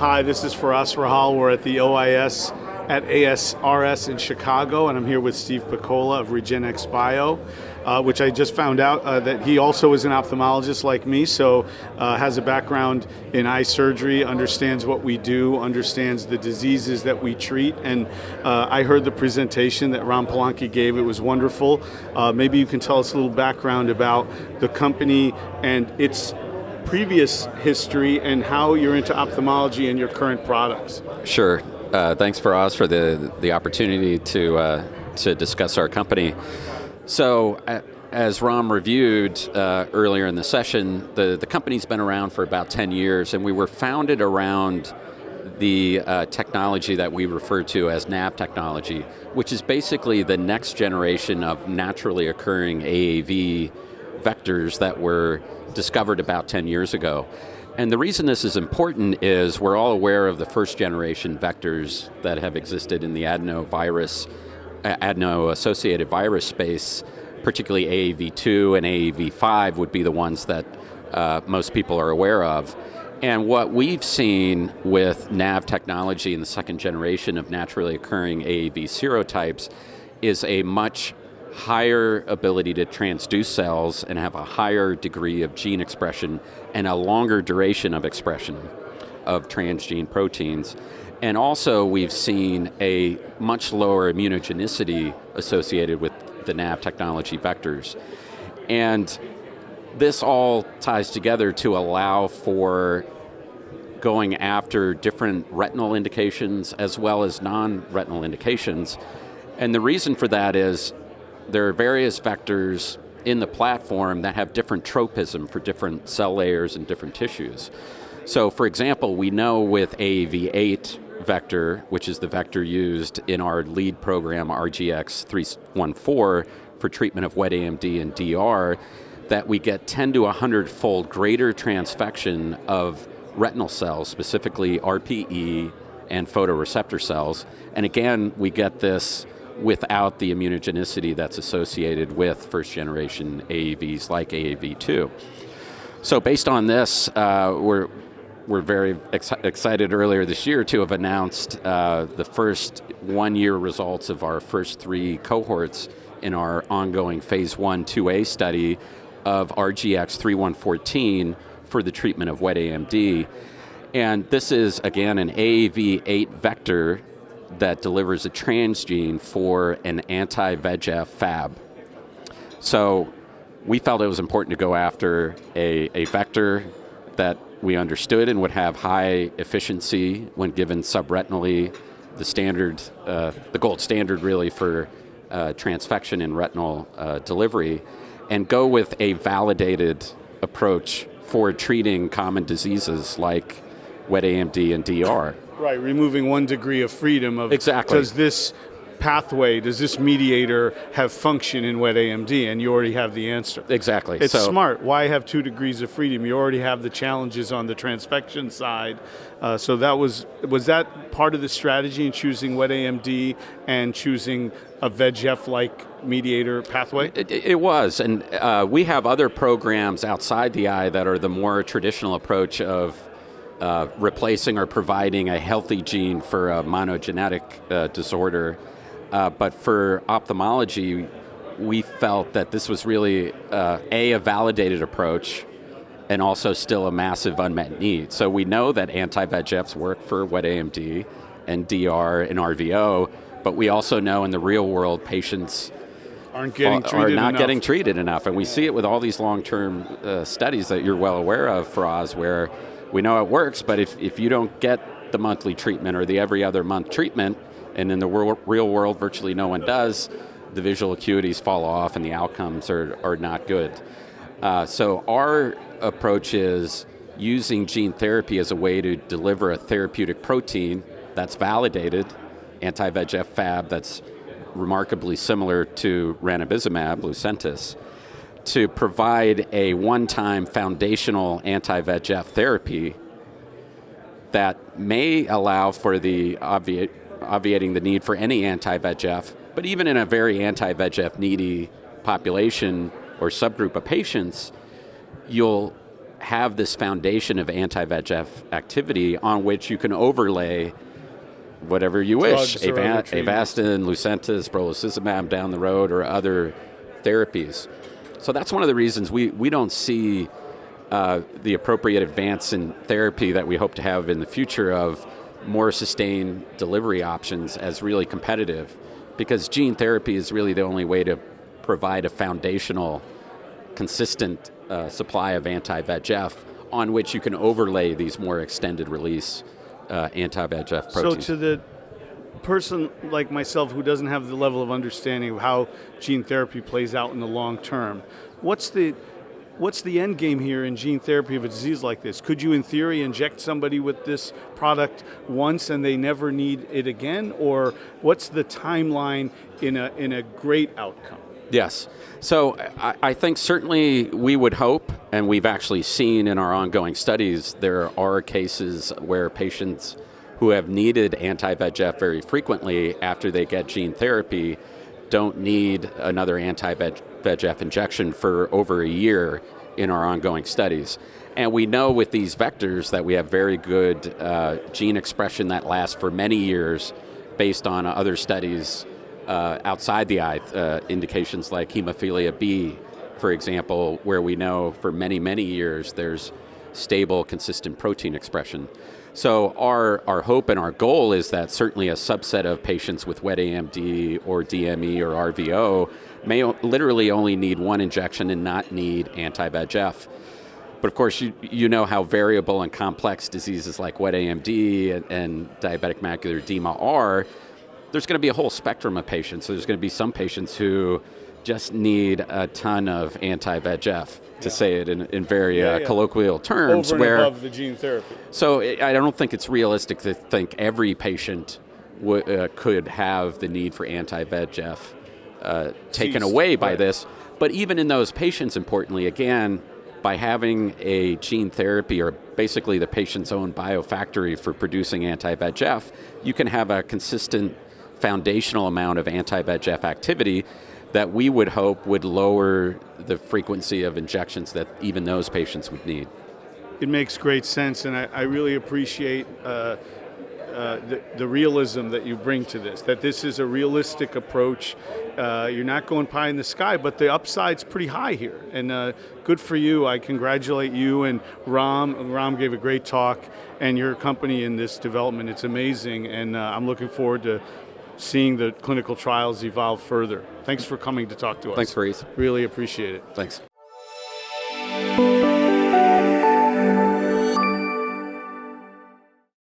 Hi, this is Firas, Rahhal. We're at the OIS at ASRS in Chicago, and I'm here with Steve Pakola of REGENXBIO, which I just found out that he also is an ophthalmologist like me, so has a background in eye surgery, understands what we do, understands the diseases that we treat, and I heard the presentation that Ram Polanki gave. It was wonderful. Maybe you can tell us a little background about the company and its previous history and how you're into ophthalmology and your current products. Sure. Thanks, Firas, for the opportunity to discuss our company. So, as Ram reviewed earlier in the session, the company's been around for about 10 years, and we were founded around the technology that we refer to as NAV technology, which is basically the next generation of naturally occurring AAV vectors that were discovered about 10 years ago. And the reason this is important is we're all aware of the first generation vectors that have existed in the adeno-associated virus space, particularly AAV2 and AAV5 would be the ones that most people are aware of. And what we've seen with NAV technology in the second generation of naturally occurring AAV serotypes is a much higher ability to transduce cells and have a higher degree of gene expression and a longer duration of expression of transgene proteins. And also we've seen a much lower immunogenicity associated with the NAV technology vectors. And this all ties together to allow for going after different retinal indications as well as non-retinal indications. And the reason for that is there are various vectors in the platform that have different tropism for different cell layers and different tissues. So for example, we know with AAV8 vector, which is the vector used in our lead program RGX-314 for treatment of wet AMD and DR, that we get 10 to 100-fold greater transfection of retinal cells, specifically RPE and photoreceptor cells. And again, we get this without the immunogenicity that's associated with first generation AAVs like AAV2. So based on this, we're very excited earlier this year to have announced the first 1 year results of our first 3 cohorts in our ongoing phase 1/2A study of RGX-3114 for the treatment of wet AMD. And this is, again, an AAV8 vector that delivers a transgene for an anti-VEGF Fab. So we felt it was important to go after a vector that we understood and would have high efficiency when given subretinally, the standard, the gold standard really for transfection in retinal delivery, and go with a validated approach for treating common diseases like wet AMD and DR. Right, removing 1 degree of freedom of exactly. Does this pathway, does this mediator have function in wet AMD? And you already have the answer. Exactly. It's smart. Why have 2 degrees of freedom? You already have the challenges on the transfection side. So that was that part of the strategy in choosing wet AMD and choosing a VEGF-like mediator pathway? It was, and we have other programs outside the eye that are the more traditional approach of replacing or providing a healthy gene for a monogenetic disorder. But for ophthalmology, we felt that this was really a validated approach and also still a massive unmet need. So we know that anti-VEGFs work for wet AMD and DR and RVO, but we also know in the real world patients are not getting treated enough. And we see it with all these long-term studies that you're well aware of, Firas, where we know it works, but if you don't get the monthly treatment or the every other month treatment, and in the real world virtually no one does, the visual acuities fall off and the outcomes are not good. So our approach is using gene therapy as a way to deliver a therapeutic protein that's validated, anti-VEGF Fab that's remarkably similar to ranibizumab, Lucentis, to provide a one-time foundational anti-VEGF therapy that may allow for the obviating the need for any anti-VEGF, but even in a very anti-VEGF needy population or subgroup of patients, you'll have this foundation of anti-VEGF activity on which you can overlay whatever you wish, Avastin, Lucentis, brolucizumab down the road, or other therapies. So that's one of the reasons we don't see the appropriate advance in therapy that we hope to have in the future of more sustained delivery options as really competitive, because gene therapy is really the only way to provide a foundational, consistent supply of anti-VEGF on which you can overlay these more extended release anti-VEGF proteins. So to the person like myself who doesn't have the level of understanding of how gene therapy plays out in the long term, what's the end game here in gene therapy of a disease like this? Could you, in theory, inject somebody with this product once and they never need it again? Or what's the timeline in a great outcome? Yes. So I think certainly we would hope, and we've actually seen in our ongoing studies, there are cases where patients who have needed anti-VEGF very frequently after they get gene therapy don't need another anti-VEGF injection for over a year in our ongoing studies. And we know with these vectors that we have very good gene expression that lasts for many years based on other studies outside the eye, indications like hemophilia B, for example, where we know for many, many years there's stable, consistent protein expression. So our hope and our goal is that certainly a subset of patients with wet AMD or DME or RVO may literally only need one injection and not need anti-VEGF. But of course, you know how variable and complex diseases like wet AMD and diabetic macular edema are. There's going to be a whole spectrum of patients. So there's going to be some patients who just need a ton of anti-VEGF, to say it in very colloquial terms. Over and above the gene therapy. So I don't think it's realistic to think every patient could have the need for anti-VEGF taken away by this. But even in those patients, importantly, again, by having a gene therapy, or basically the patient's own biofactory for producing anti-VEGF, you can have a consistent foundational amount of anti-VEGF activity that we would hope would lower the frequency of injections that even those patients would need. It makes great sense, and I really appreciate the realism that you bring to this, that this is a realistic approach. You're not going pie in the sky, but the upside's pretty high here, and good for you. I congratulate you and Ram. Ram gave a great talk, and your company in this development. It's amazing, and I'm looking forward to seeing the clinical trials evolve further. Thanks for coming to talk to us. Thanks, Firas. Really appreciate it. Thanks.